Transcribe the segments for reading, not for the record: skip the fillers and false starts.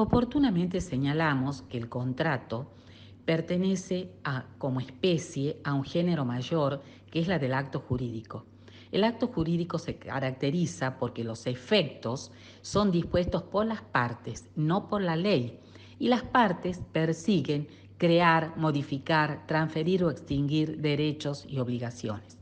Oportunamente señalamos que el contrato pertenece como especie a un género mayor que es la del acto jurídico. El acto jurídico se caracteriza porque los efectos son dispuestos por las partes, no por la ley, y las partes persiguen crear, modificar, transferir o extinguir derechos y obligaciones.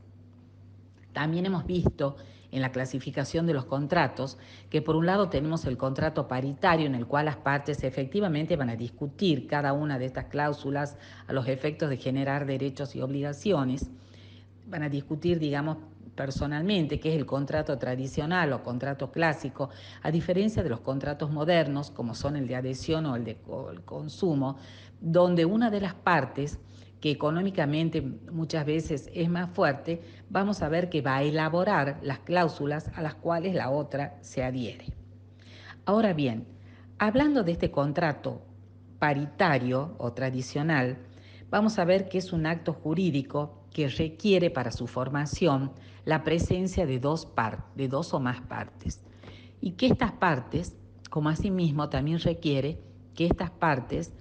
También hemos visto en la clasificación de los contratos que por un lado tenemos el contrato paritario en el cual las partes efectivamente van a discutir cada una de estas cláusulas a los efectos de generar derechos y obligaciones, van a discutir, digamos, personalmente, qué es el contrato tradicional o contrato clásico, a diferencia de los contratos modernos, como son el de adhesión o el consumo, donde una de las partes, que económicamente muchas veces es más fuerte, vamos a ver que va a elaborar las cláusulas a las cuales la otra se adhiere. Ahora bien, hablando de este contrato paritario o tradicional, vamos a ver que es un acto jurídico que requiere para su formación la presencia de dos o más partes. Y que estas partes, como asimismo, también requiere que estas partes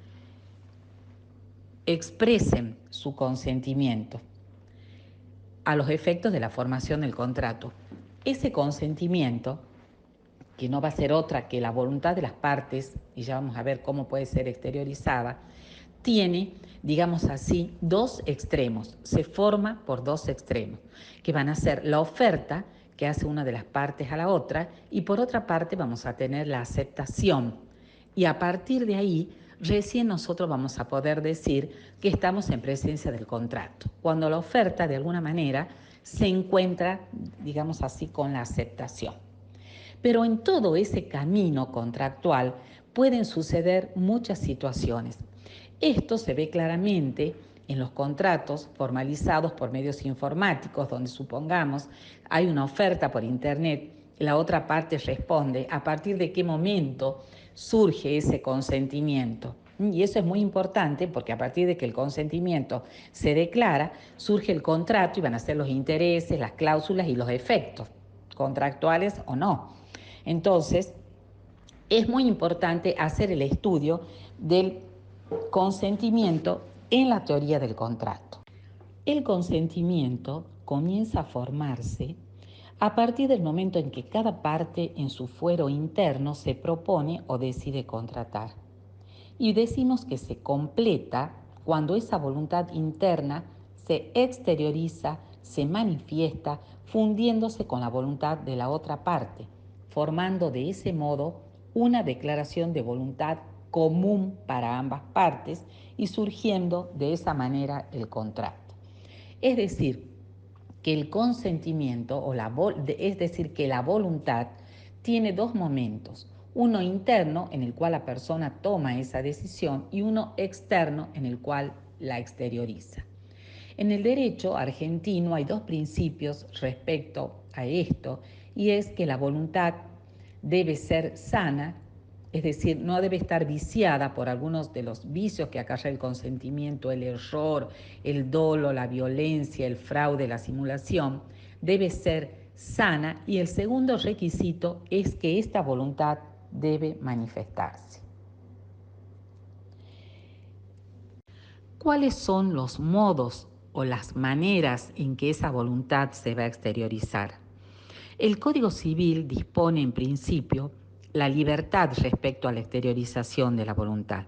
expresen su consentimiento a los efectos de la formación del contrato. Ese consentimiento, que no va a ser otra que la voluntad de las partes, y ya vamos a ver cómo puede ser exteriorizada, tiene, digamos así, dos extremos, se forma por dos extremos, que van a ser la oferta que hace una de las partes a la otra, y por otra parte vamos a tener la aceptación. Y a partir de ahí, recién nosotros vamos a poder decir que estamos en presencia del contrato, cuando la oferta de alguna manera se encuentra, digamos así, con la aceptación. Pero en todo ese camino contractual pueden suceder muchas situaciones. Esto se ve claramente en los contratos formalizados por medios informáticos, donde supongamos hay una oferta por internet, la otra parte responde a partir de qué momento surge ese consentimiento. Y eso es muy importante porque a partir de que el consentimiento se declara, surge el contrato y van a ser los intereses, las cláusulas y los efectos, contractuales o no. Entonces, es muy importante hacer el estudio del consentimiento en la teoría del contrato. El consentimiento comienza a formarse a partir del momento en que cada parte en su fuero interno se propone o decide contratar. Y decimos que se completa cuando esa voluntad interna se exterioriza, se manifiesta, fundiéndose con la voluntad de la otra parte, formando de ese modo una declaración de voluntad común para ambas partes y surgiendo de esa manera el contrato. Es decir, que el consentimiento, es decir, que la voluntad tiene dos momentos, uno interno en el cual la persona toma esa decisión y uno externo en el cual la exterioriza. En el derecho argentino hay dos principios respecto a esto, y es que la voluntad debe ser sana, es decir, no debe estar viciada por algunos de los vicios que acarrea el consentimiento, el error, el dolo, la violencia, el fraude, la simulación, debe ser sana, y el segundo requisito es que esta voluntad debe manifestarse. ¿Cuáles son los modos o las maneras en que esa voluntad se va a exteriorizar? El Código Civil dispone en principio la libertad respecto a la exteriorización de la voluntad,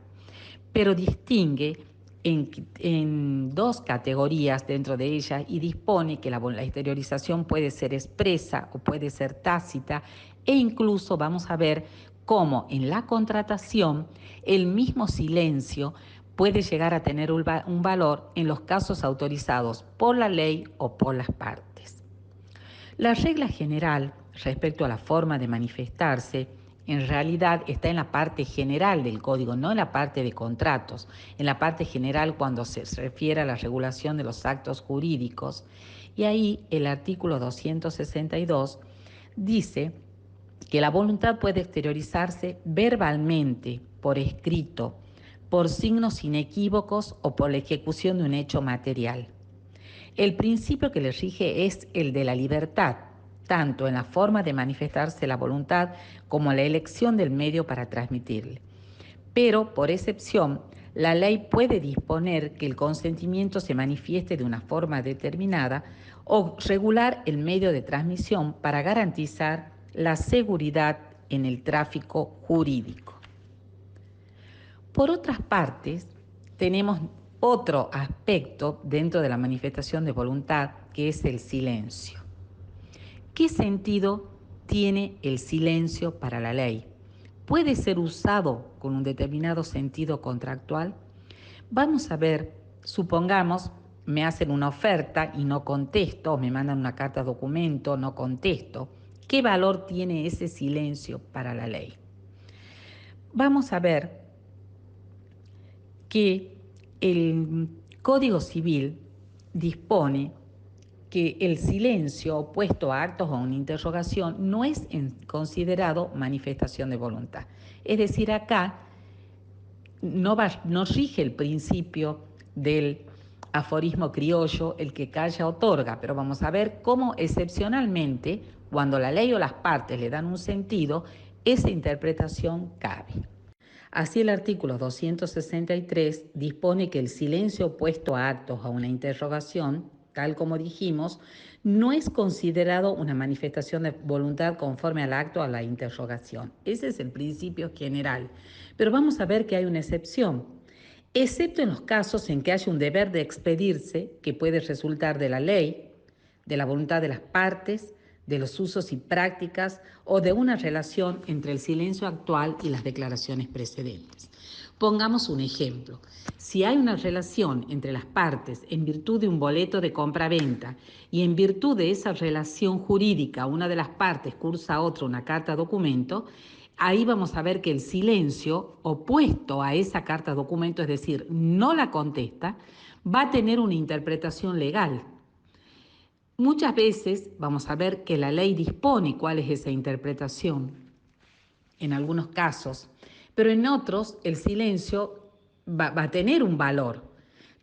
pero distingue en dos categorías dentro de ella y dispone que la exteriorización puede ser expresa o puede ser tácita, e incluso vamos a ver cómo en la contratación el mismo silencio puede llegar a tener un valor en los casos autorizados por la ley o por las partes. La regla general respecto a la forma de manifestarse en realidad está en la parte general del código, no en la parte de contratos. En la parte general, cuando se refiere a la regulación de los actos jurídicos, y ahí el artículo 262 dice que la voluntad puede exteriorizarse verbalmente, por escrito, por signos inequívocos o por la ejecución de un hecho material. El principio que le rige es el de la libertad, tanto en la forma de manifestarse la voluntad como en la elección del medio para transmitirle. pero por excepción, la ley puede disponer que el consentimiento se manifieste de una forma determinada o regular el medio de transmisión para garantizar la seguridad en el tráfico jurídico. Por otras partes, tenemos otro aspecto dentro de la manifestación de voluntad, que es el silencio. ¿Qué sentido tiene el silencio para la ley? ¿Puede ser usado con un determinado sentido contractual? Vamos a ver, supongamos, me hacen una oferta y no contesto, o me mandan una carta documento, no contesto. ¿Qué valor tiene ese silencio para la ley? Vamos a ver que el Código Civil dispone que el silencio opuesto a actos o a una interrogación no es considerado manifestación de voluntad. Es decir, acá no rige el principio del aforismo criollo, el que calla otorga, pero vamos a ver cómo excepcionalmente, cuando la ley o las partes le dan un sentido, esa interpretación cabe. Así el artículo 263 dispone que el silencio opuesto a actos a una interrogación, tal como dijimos, no es considerado una manifestación de voluntad conforme al acto a la interrogación. Ese es el principio general. Pero vamos a ver que hay una excepción, excepto en los casos en que haya un deber de expedirse que puede resultar de la ley, de la voluntad de las partes, de los usos y prácticas o de una relación entre el silencio actual y las declaraciones precedentes. Pongamos un ejemplo. Si hay una relación entre las partes en virtud de un boleto de compra-venta y en virtud de esa relación jurídica una de las partes cursa a otra una carta documento, ahí vamos a ver que el silencio opuesto a esa carta documento, es decir, no la contesta, va a tener una interpretación legal. Muchas veces vamos a ver que la ley dispone cuál es esa interpretación, en algunos casos, pero en otros el silencio va a tener un valor.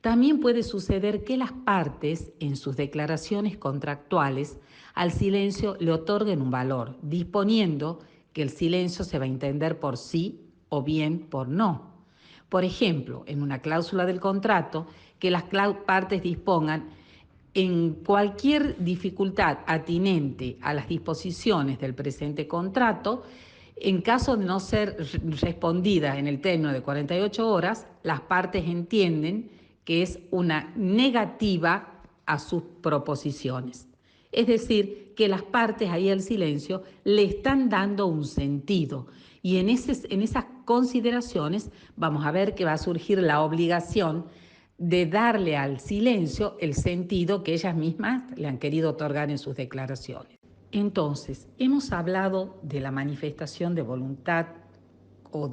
También puede suceder que las partes en sus declaraciones contractuales al silencio le otorguen un valor, disponiendo que el silencio se va a entender por sí o bien por no. Por ejemplo, en una cláusula del contrato, que las partes dispongan en cualquier dificultad atinente a las disposiciones del presente contrato, en caso de no ser respondida en el término de 48 horas, las partes entienden que es una negativa a sus proposiciones. Es decir, que las partes ahí al silencio le están dando un sentido. Y en esas consideraciones vamos a ver que va a surgir la obligación de darle al silencio el sentido que ellas mismas le han querido otorgar en sus declaraciones. Entonces, hemos hablado de la manifestación de voluntad o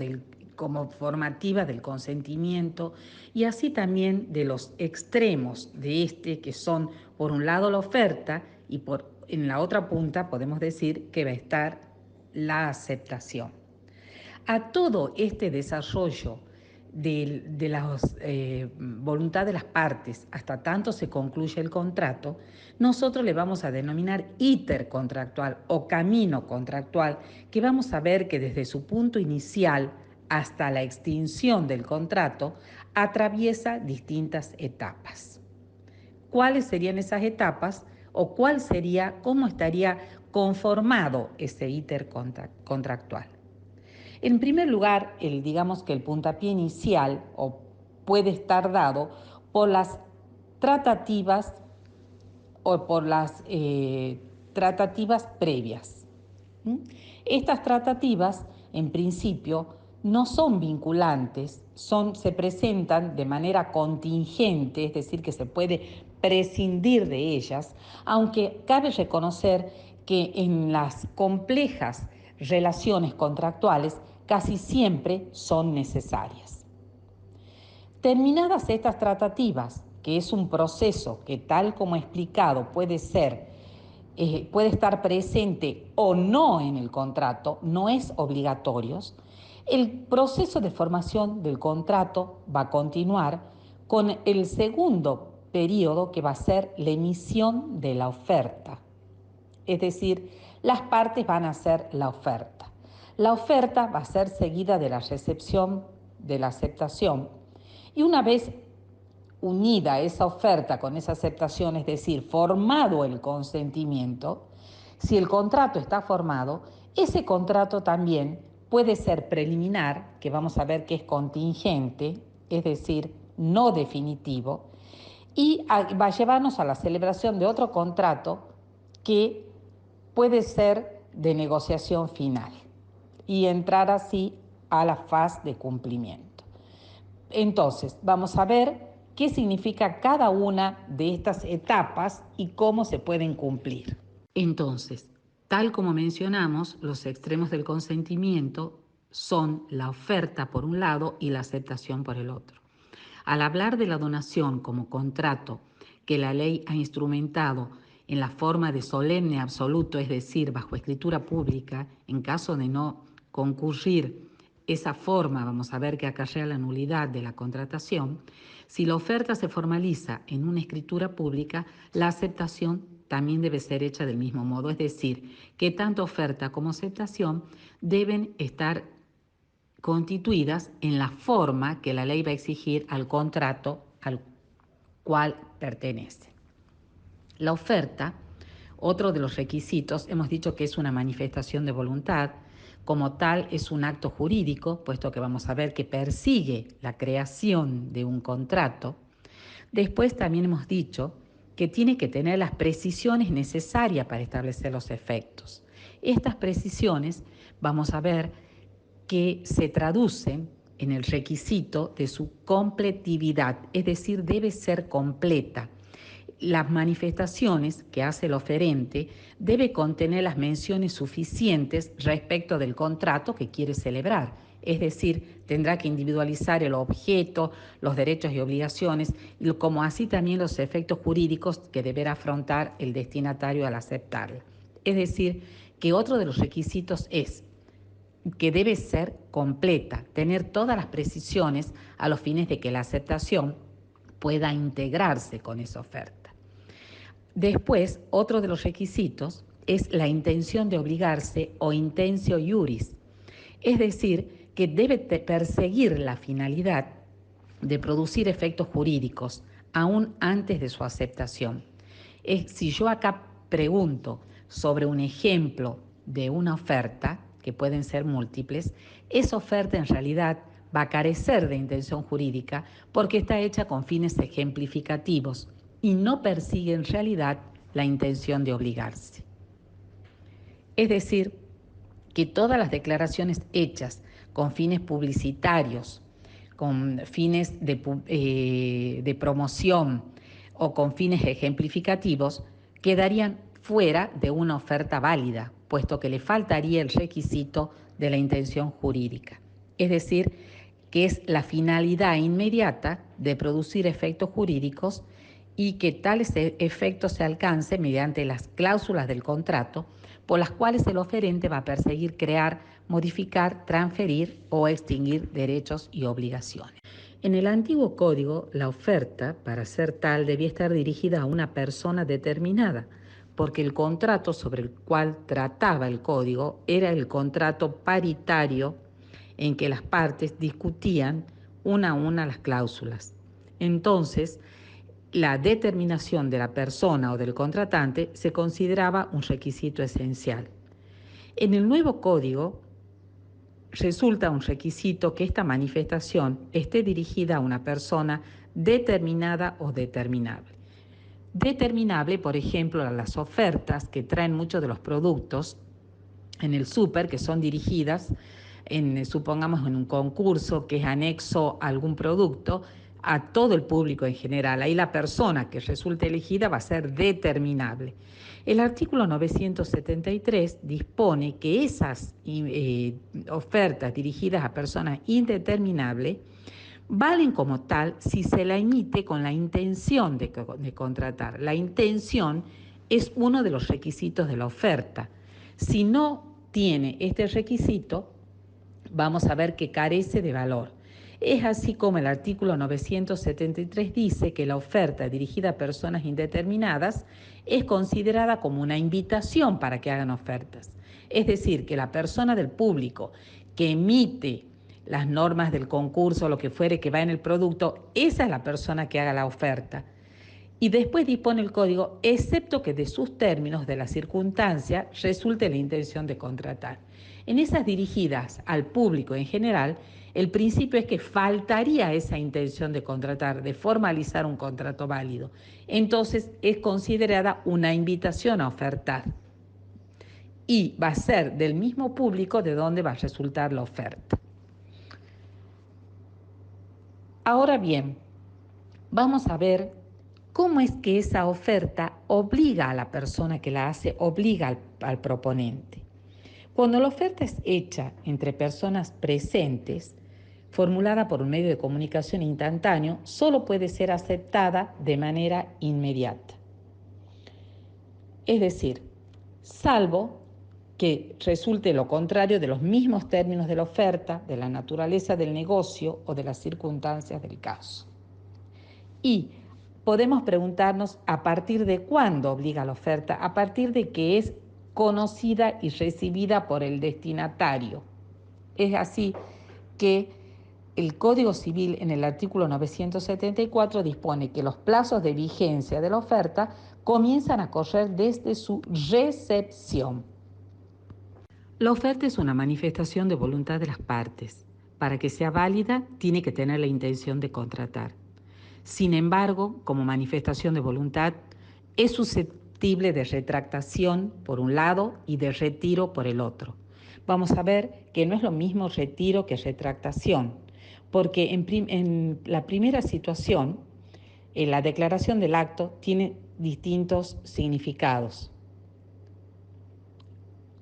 como formativa del consentimiento y así también de los extremos de que son por un lado la oferta y en la otra punta podemos decir que va a estar la aceptación. A todo este desarrollo de la voluntad de las partes hasta tanto se concluye el contrato, nosotros le vamos a denominar íter contractual o camino contractual, que vamos a ver que desde su punto inicial hasta la extinción del contrato atraviesa distintas etapas. ¿Cuáles serían esas etapas o cómo estaría conformado ese íter contractual? En primer lugar, digamos que el puntapié inicial puede estar dado por las tratativas o por las tratativas previas. Estas tratativas, en principio, no son vinculantes, se presentan de manera contingente, es decir, que se puede prescindir de ellas, aunque cabe reconocer que en las complejas relaciones contractuales casi siempre son necesarias. Terminadas estas tratativas, que es un proceso que tal como explicado puede estar presente o no en el contrato, no es obligatorio, el proceso de formación del contrato va a continuar con el segundo periodo que va a ser la emisión de la oferta. Es decir, las partes van a hacer la oferta. La oferta va a ser seguida de la recepción de la aceptación. Y una vez unida esa oferta con esa aceptación, es decir, formado el consentimiento, si el contrato está formado, ese contrato también puede ser preliminar, que vamos a ver que es contingente, es decir, no definitivo, y va a llevarnos a la celebración de otro contrato que puede ser de negociación final y entrar así a la fase de cumplimiento. Entonces, vamos a ver qué significa cada una de estas etapas y cómo se pueden cumplir. Entonces, tal como mencionamos, los extremos del consentimiento son la oferta por un lado y la aceptación por el otro. Al hablar de la donación como contrato que la ley ha instrumentado en la forma de solemne absoluto, es decir, bajo escritura pública, en caso de no concurrir esa forma, vamos a ver que acarrea la nulidad de la contratación, si la oferta se formaliza en una escritura pública, la aceptación también debe ser hecha del mismo modo, es decir, que tanto oferta como aceptación deben estar constituidas en la forma que la ley va a exigir al contrato al cual pertenece. La oferta, otro de los requisitos, hemos dicho que es una manifestación de voluntad, como tal es un acto jurídico, puesto que vamos a ver que persigue la creación de un contrato. Después también hemos dicho que tiene que tener las precisiones necesarias para establecer los efectos. Estas precisiones vamos a ver que se traducen en el requisito de su completividad, es decir, debe ser completa. Las manifestaciones que hace el oferente debe contener las menciones suficientes respecto del contrato que quiere celebrar. Es decir, tendrá que individualizar el objeto, los derechos y obligaciones, como así también los efectos jurídicos que deberá afrontar el destinatario al aceptarla. Es decir, que otro de los requisitos es que debe ser completa, tener todas las precisiones a los fines de que la aceptación pueda integrarse con esa oferta. Después, otro de los requisitos es la intención de obligarse o intentio iuris, es decir, que debe perseguir la finalidad de producir efectos jurídicos aún antes de su aceptación. Si yo acá pregunto sobre un ejemplo de una oferta, que pueden ser múltiples, esa oferta en realidad va a carecer de intención jurídica porque está hecha con fines ejemplificativos y no persigue en realidad la intención de obligarse. Es decir, que todas las declaraciones hechas con fines publicitarios, con fines de promoción o con fines ejemplificativos, quedarían fuera de una oferta válida, puesto que le faltaría el requisito de la intención jurídica. Es decir, que es la finalidad inmediata de producir efectos jurídicos y que tales efectos se alcancen mediante las cláusulas del contrato por las cuales el oferente va a perseguir crear, modificar, transferir o extinguir derechos y obligaciones. En el antiguo código, la oferta, para ser tal, debía estar dirigida a una persona determinada, porque el contrato sobre el cual trataba el código era el contrato paritario en que las partes discutían una a una las cláusulas. Entonces, la determinación de la persona o del contratante se consideraba un requisito esencial. En el nuevo código resulta un requisito que esta manifestación esté dirigida a una persona determinada o determinable. Determinable, por ejemplo, a las ofertas que traen muchos de los productos en el súper, que son dirigidas, supongamos en un concurso que es anexo a algún producto, a todo el público en general. Ahí la persona que resulte elegida va a ser determinable. El artículo 973 dispone que esas ofertas dirigidas a personas indeterminables valen como tal si se la emite con la intención de contratar. La intención es uno de los requisitos de la oferta. Si no tiene este requisito, vamos a ver que carece de valor. Es así como el artículo 973 dice que la oferta dirigida a personas indeterminadas es considerada como una invitación para que hagan ofertas. Es decir, que la persona del público que emite las normas del concurso, lo que fuere que va en el producto, esa es la persona que haga la oferta. Y después dispone el código, excepto que de sus términos, de la circunstancia, resulte la intención de contratar. En esas dirigidas al público en general, el principio es que faltaría esa intención de contratar, de formalizar un contrato válido. Entonces es considerada una invitación a ofertar. Y va a ser del mismo público de donde va a resultar la oferta. Ahora bien, vamos a ver cómo es que esa oferta obliga a la persona que la hace, obliga al proponente. Cuando la oferta es hecha entre personas presentes, formulada por un medio de comunicación instantáneo, solo puede ser aceptada de manera inmediata. Es decir, salvo que resulte lo contrario de los mismos términos de la oferta, de la naturaleza del negocio o de las circunstancias del caso. Y podemos preguntarnos a partir de cuándo obliga la oferta, a partir de que es conocida y recibida por el destinatario. Es así que el Código Civil en el artículo 974 dispone que los plazos de vigencia de la oferta comienzan a correr desde su recepción. La oferta es una manifestación de voluntad de las partes. Para que sea válida, tiene que tener la intención de contratar. Sin embargo, como manifestación de voluntad, es susceptible de retractación por un lado y de retiro por el otro. Vamos a ver que no es lo mismo retiro que retractación, porque en la primera situación, la declaración del acto tiene distintos significados.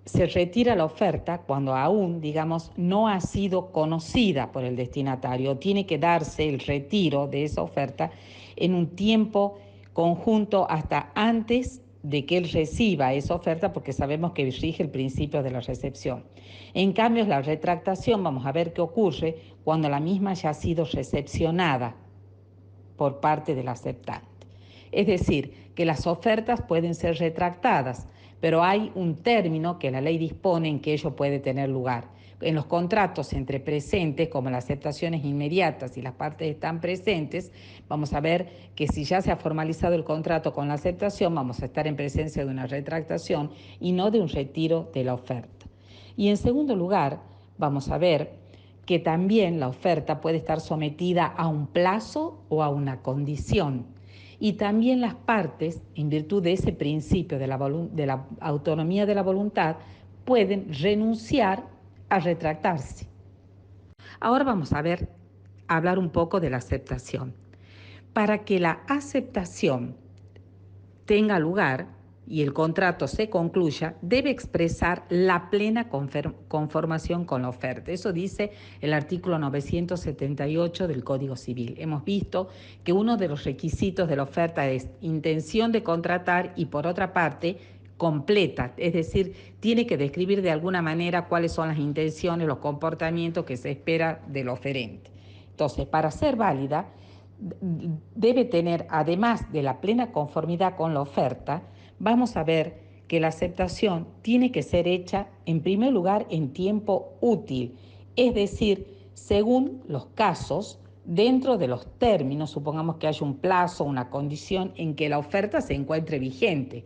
Se retira la oferta cuando aún, digamos, no ha sido conocida por el destinatario. Tiene que darse el retiro de esa oferta en un tiempo conjunto hasta antes de que él reciba esa oferta, porque sabemos que rige el principio de la recepción. En cambio, la retractación, vamos a ver qué ocurre cuando la misma ya ha sido recepcionada por parte del aceptante. Es decir, que las ofertas pueden ser retractadas, pero hay un término que la ley dispone en que ello puede tener lugar. En los contratos entre presentes, como las aceptaciones inmediatas y las partes están presentes, vamos a ver que si ya se ha formalizado el contrato con la aceptación, vamos a estar en presencia de una retractación y no de un retiro de la oferta. Y en segundo lugar, vamos a ver que también la oferta puede estar sometida a un plazo o a una condición. Y también las partes, en virtud de ese principio de la autonomía de la voluntad, pueden renunciar a retractarse. Ahora vamos a hablar un poco de la aceptación. Para que la aceptación tenga lugar y el contrato se concluya, debe expresar la plena conformación con la oferta. Eso dice el artículo 978 del Código Civil. Hemos visto que uno de los requisitos de la oferta es intención de contratar y, por otra parte, completa, es decir, tiene que describir de alguna manera cuáles son las intenciones, los comportamientos que se espera del oferente. Entonces, para ser válida, debe tener, además de la plena conformidad con la oferta, vamos a ver que la aceptación tiene que ser hecha, en primer lugar, en tiempo útil, es decir, según los casos, dentro de los términos, supongamos que haya un plazo, una condición en que la oferta se encuentre vigente.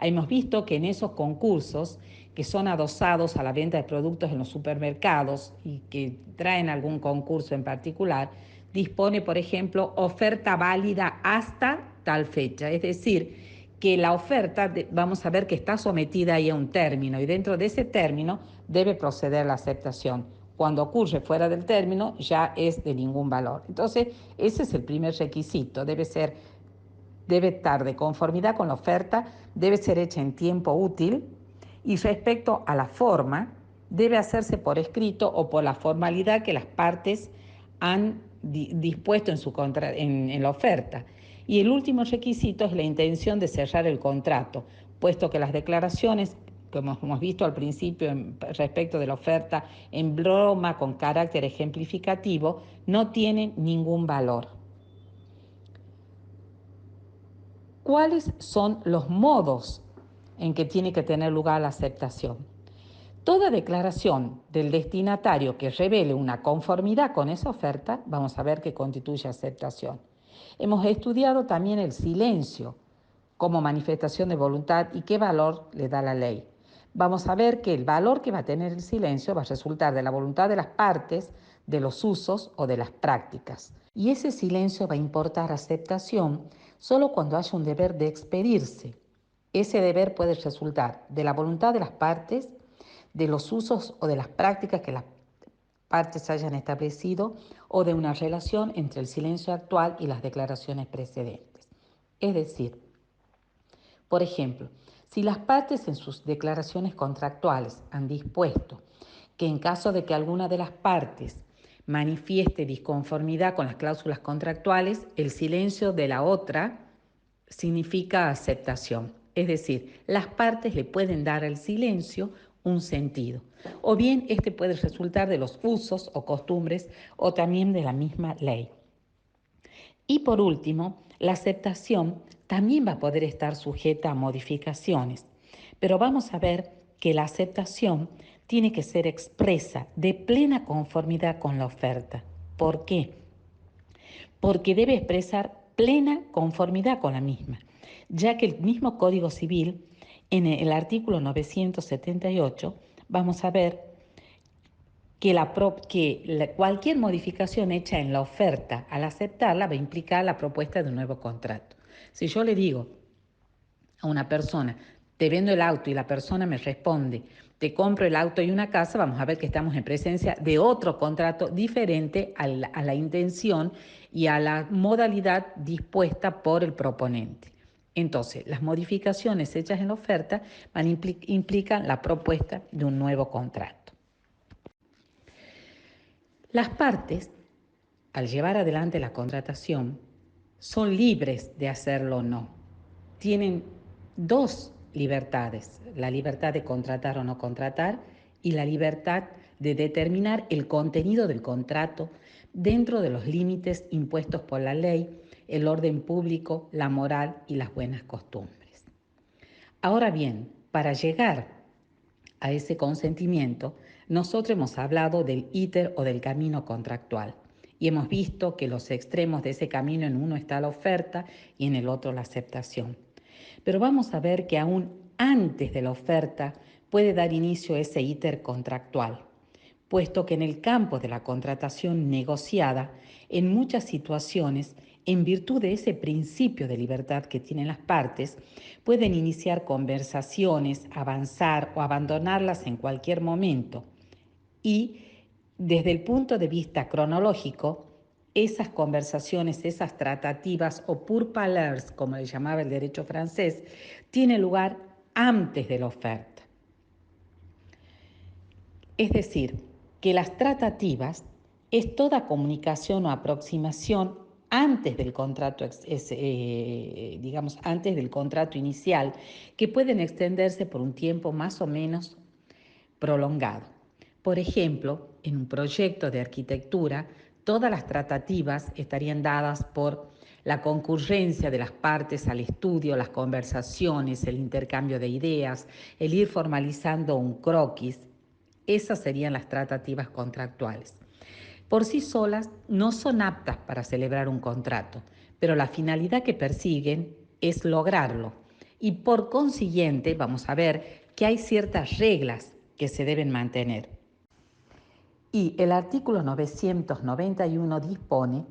Hemos visto que en esos concursos que son adosados a la venta de productos en los supermercados y que traen algún concurso en particular, dispone, por ejemplo, oferta válida hasta tal fecha. Es decir, que la oferta, vamos a ver que está sometida ahí a un término y dentro de ese término debe proceder la aceptación. Cuando ocurre fuera del término ya es de ningún valor. Entonces, ese es el primer requisito. Debe estar de conformidad con la oferta, debe ser hecha en tiempo útil y respecto a la forma, debe hacerse por escrito o por la formalidad que las partes han dispuesto en la oferta. Y el último requisito es la intención de cerrar el contrato, puesto que las declaraciones, como hemos visto al principio respecto de la oferta en broma con carácter ejemplificativo, no tienen ningún valor. ¿Cuáles son los modos en que tiene que tener lugar la aceptación? Toda declaración del destinatario que revele una conformidad con esa oferta, vamos a ver que constituye aceptación. Hemos estudiado también el silencio como manifestación de voluntad y qué valor le da la ley. Vamos a ver que el valor que va a tener el silencio va a resultar de la voluntad de las partes, de los usos o de las prácticas. Y ese silencio va a importar aceptación solo cuando haya un deber de expedirse. Ese deber puede resultar de la voluntad de las partes, de los usos o de las prácticas que las partes hayan establecido o de una relación entre el silencio actual y las declaraciones precedentes. Es decir, por ejemplo, si las partes en sus declaraciones contractuales han dispuesto que en caso de que alguna de las partes manifieste disconformidad con las cláusulas contractuales, el silencio de la otra significa aceptación. Es decir, las partes le pueden dar al silencio un sentido. O bien este puede resultar de los usos o costumbres o también de la misma ley. Y por último, la aceptación también va a poder estar sujeta a modificaciones, pero vamos a ver que la aceptación tiene que ser expresa de plena conformidad con la oferta. ¿Por qué? Porque debe expresar plena conformidad con la misma, ya que el mismo Código Civil, en el artículo 978, vamos a ver que cualquier modificación hecha en la oferta, al aceptarla, va a implicar la propuesta de un nuevo contrato. Si yo le digo a una persona, te vendo el auto y la persona me responde, te compro el auto y una casa, vamos a ver que estamos en presencia de otro contrato diferente a la intención y a la modalidad dispuesta por el proponente. Entonces, las modificaciones hechas en la oferta implican la propuesta de un nuevo contrato. Las partes, al llevar adelante la contratación, son libres de hacerlo o no. Tienen dos libertades, la libertad de contratar o no contratar y la libertad de determinar el contenido del contrato dentro de los límites impuestos por la ley, el orden público, la moral y las buenas costumbres. Ahora bien, para llegar a ese consentimiento, nosotros hemos hablado del íter o del camino contractual y hemos visto que los extremos de ese camino, en uno está la oferta y en el otro la aceptación. Pero vamos a ver que aún antes de la oferta puede dar inicio a ese íter contractual, puesto que en el campo de la contratación negociada, en muchas situaciones, en virtud de ese principio de libertad que tienen las partes, pueden iniciar conversaciones, avanzar o abandonarlas en cualquier momento. Y desde el punto de vista cronológico, esas conversaciones, esas tratativas o pourparlers, como le llamaba el derecho francés, tienen lugar antes de la oferta. Es decir, que las tratativas es toda comunicación o aproximación antes del contrato, antes del contrato inicial, que pueden extenderse por un tiempo más o menos prolongado. Por ejemplo, en un proyecto de arquitectura, todas las tratativas estarían dadas por la concurrencia de las partes al estudio, las conversaciones, el intercambio de ideas, el ir formalizando un croquis. Esas serían las tratativas contractuales. Por sí solas no son aptas para celebrar un contrato, pero la finalidad que persiguen es lograrlo. Y por consiguiente vamos a ver que hay ciertas reglas que se deben mantener. Y el artículo 991 dispone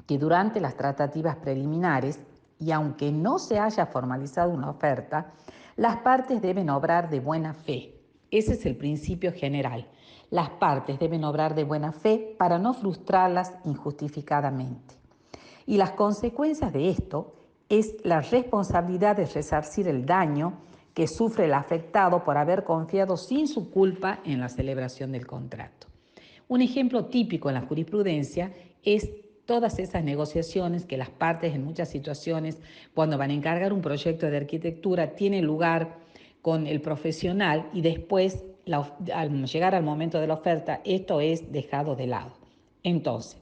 que durante las tratativas preliminares, y aunque no se haya formalizado una oferta, las partes deben obrar de buena fe. Ese es el principio general. Las partes deben obrar de buena fe para no frustrarlas injustificadamente. Y las consecuencias de esto es la responsabilidad de resarcir el daño que sufre el afectado por haber confiado sin su culpa en la celebración del contrato. Un ejemplo típico en la jurisprudencia es todas esas negociaciones que las partes en muchas situaciones, cuando van a encargar un proyecto de arquitectura, tienen lugar con el profesional y después, al llegar al momento de la oferta, esto es dejado de lado. Entonces,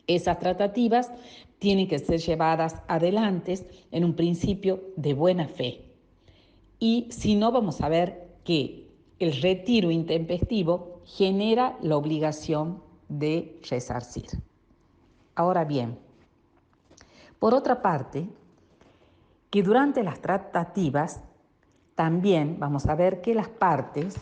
esas tratativas tienen que ser llevadas adelante en un principio de buena fe. Y si no, vamos a ver que el retiro intempestivo genera la obligación de resarcir. Ahora bien, por otra parte, que durante las tratativas también vamos a ver que las partes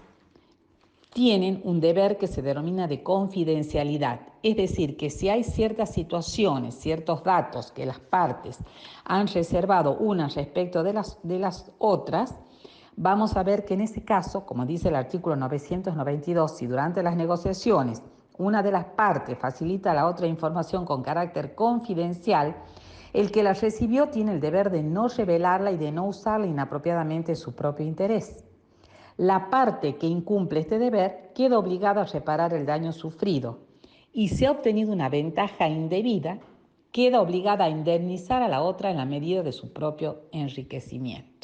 tienen un deber que se denomina de confidencialidad. Es decir, que si hay ciertas situaciones, ciertos datos que las partes han reservado unas respecto de las otras, vamos a ver que en ese caso, como dice el artículo 992, si durante las negociaciones una de las partes facilita a la otra información con carácter confidencial, el que la recibió tiene el deber de no revelarla y de no usarla inapropiadamente en su propio interés. La parte que incumple este deber queda obligada a reparar el daño sufrido y si ha obtenido una ventaja indebida, queda obligada a indemnizar a la otra en la medida de su propio enriquecimiento.